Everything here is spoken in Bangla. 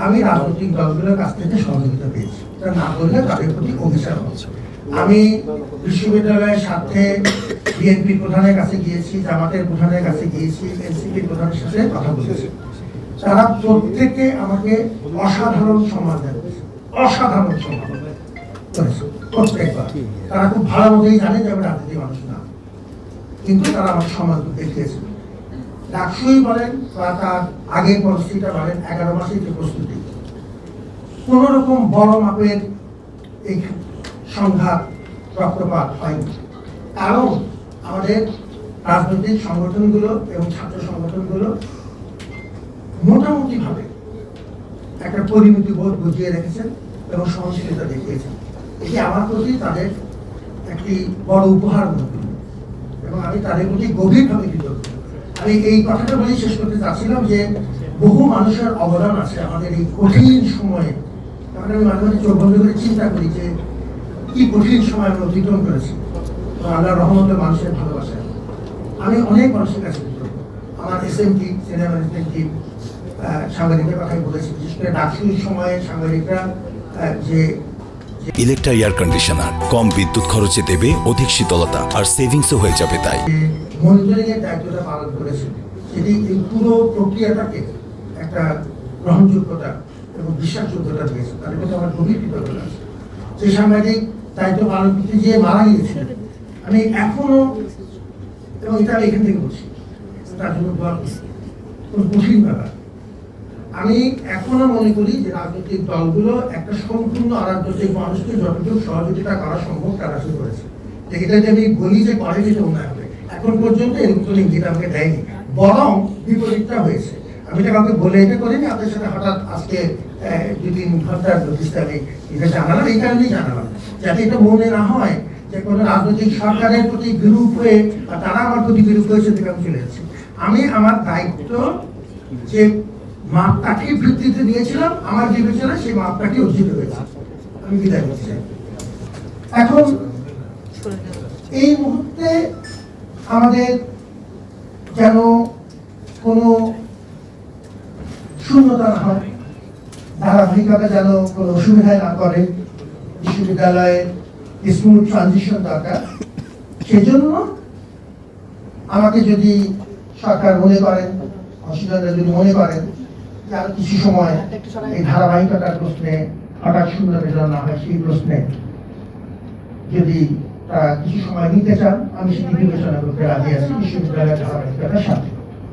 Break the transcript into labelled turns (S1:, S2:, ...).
S1: আমি রাজনৈতিক দলগুলোর কাছ থেকে সহযোগিতা পেয়েছি, তা না করলে তাদের প্রতি অভিযান হচ্ছে। আমি বিশ্ববিদ্যালয়ের স্বার্থে বিএনপি প্রধানের কাছে গিয়েছি, জামাতের প্রধানের কাছে গিয়েছি, এনসিপি প্রধানের সাথে কথা বলেছি। তারা প্রত্যেকে আমাকে অসাধারণ সম্মান জানিয়েছে, অসাধারণ সম্মান করেছে প্রত্যেকবার। তারা খুব ভালো মতোই জানে যে আমি রাজনীতি মানুষ না, কিন্তু তারা আমার সম্মান দেখিয়েছে। ডাকসুই বলেন বা তার আগের পরিস্থিতিটা বলেন, 11 মাসের যে প্রস্তুতি, কোন রকম বড় মাপের এই সংঘাত রক্তপাত হয়নি। কারণ আমাদের রাজনৈতিক সংগঠনগুলো এবং ছাত্র সংগঠনগুলো মোটামুটি ভাবে একটা পরিমিতি বোধ বুঝিয়ে রেখেছেন এবং সহনশীলতা দেখিয়েছেন। এটি আমার প্রতি তাদের একটি বড় উপহার মনে করি এবং আমি তাদের প্রতি গভীরভাবে কৃতজ্ঞ। আমি এই কথাটা বলেই শেষ করতে চাচ্ছিলাম যে বহু মানুষের অবদান আছে আমাদের এই কঠিন সময়ে। আমি মাঝে মাঝে চোখ বন্ধ করে চিন্তা করি যে কি কঠিন সময় আমরা অতিক্রম করেছি, আল্লাহ রহমতে মানুষের ভালোবাসা। আমি অনেক মানুষের কাছে কৃতজ্ঞ। আমার SM team, senior management team, সাংবাদিকদের কথাই বলেছি, বিশেষ করে ডাকসুর সময়ে সাংবাদিকরা যে
S2: ইলেকট্রা এয়ার কন্ডিশনার কম বিদ্যুৎ খরচে দেবে অধিক শীতলতা আর সেভিংসও হয়ে যাবে। তাই
S1: মনিটরিং এর দায়িত্বটা পালন করেছে, সেটি এই পুরো প্রক্রিয়াটাকে একটা গ্রহণযোগ্যতা এবং বিশ্বাসযোগ্যতা দিয়েছে। তাদের প্রতি আমার গভীর কৃতজ্ঞতা আছে। যে সাংবাদিক দায়িত্ব পালন করতে গিয়ে মারা গিয়েছিলেন, আমি এখনো, এবং এটা আমি এখান থেকে বলছি, তার জন্য কোন কঠিন ব্যাপার। আমি এখনো মনে করি যে রাজনৈতিক দলগুলো একটা সম্পূর্ণ রাজনৈতিক মানুষকে যতটুকু সহযোগিতা করা সম্ভব তারা শুরু করেছে। এটা যে আমি বলি যে করে যেটা উন্নয়ন হবে, এখন পর্যন্ত এরকম কোনো ইঙ্গিত আমাকে দেয়নি, বরং বিপরীতটা হয়েছে। আমি এটা কাউকে বলে এটা করিনি, আপনাদের সাথে হঠাৎ আজকে 2-3 ঘন্টার নোটিশটা আমি এটা জানালাম, এই কারণেই জানালাম যাতে এটা মনে না হয় যে কোনো রাজনৈতিক সরকারের প্রতি বিরূপ হয়ে বা তারা আমার প্রতি বিরূপ হয়েছে থেকে আমি চলে যাচ্ছি। আমি আমার দায়িত্ব যে মাপটাকে ভিত্তিতে দিয়েছিলাম, আমার বিবেচনা সেই মাপটাকে অর্জিত হয়েছে। আমি বিদায় করছি। এখন এই মুহূর্তে আমাদের যেন কোনো শূন্যতা না হয়, ধারাবাহিকতা যেন কোনো অসুবিধায় না করে, বিশ্ববিদ্যালয়ে স্মুথ ট্রানজিশন দরকার। সেজন্য আমাকে যদি সরকার মনে করেন, অসুবিধাটা যদি মনে করেন যে আরো কিছু সময় এই ধারাবাহিকতার প্রশ্নে হঠাৎ শূন্যতা যেন না হয়, সেই প্রশ্নে যদি কিছু সময় নিতে চান, আমি সেটি বিবেচনা করতে রাজি আছি বিশ্ববিদ্যালয়ের ধারাবাহিকতার সাথে।